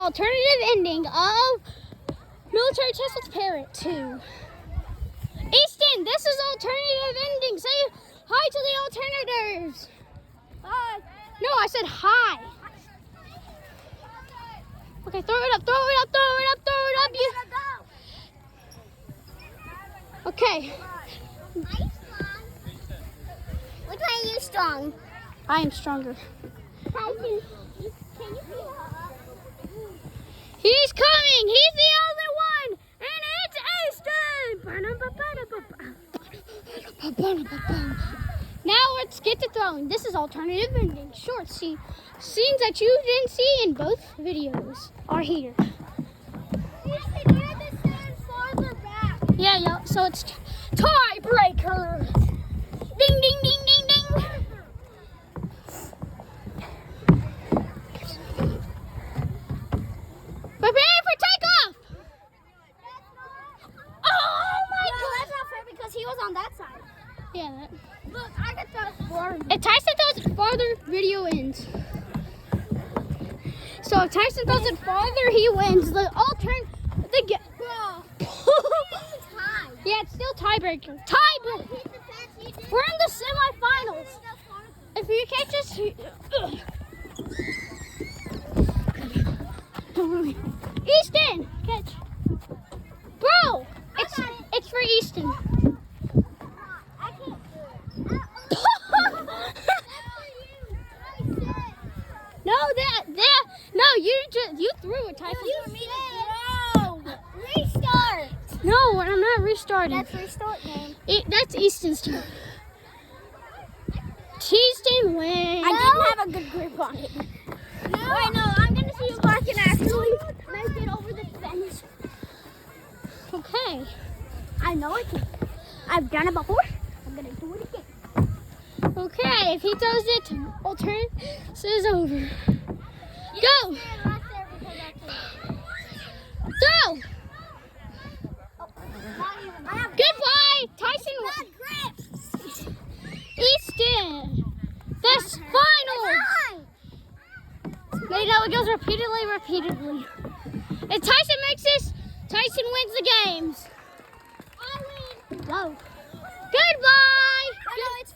Alternative ending of Military Test with Parrot 2. Easton, this is alternative ending. Say hi to the alternatives. Hi. No, I said hi. Okay, throw it up, throw it up, throw it up, throw it up. Okay. Which one are you strong? I am stronger. Can you He's coming. He's the only one. And it's Easton. Now let's get to throwing. This is alternative ending. Short scenes that you didn't see in both videos are here. Easton, you're the stand farther back. Yeah. So it's tiebreaker. Ding, ding, ding, ding, ding. Prepare for takeoff. Oh my God! That's not fair because he was on that side. Yeah. Look, I can throw forward. If Tyson throws it farther, video ends. So if Tyson throws it farther, he wins. The yeah, it's still tiebreaker. We're in the semifinals. If you catch us, Easton, catch, bro. It's for Easton. I can't. No, you threw it, Tyson. No. Restart. No, I'm not restarting. That's restart game. That's Easton's turn. Easton wins. I didn't have a good grip on it. No. Wait, no, I'm going to see if I can actually make it over the fence. Okay. I know I can. I've done it before. I'm going to do it again. Okay, if he throws it, alternate is over. Go! Throw! Goodbye, Tyson. Easton. This final. You know, it goes repeatedly. If Tyson makes this, Tyson wins the games. I win. Go. Goodbye. Oh, no, it's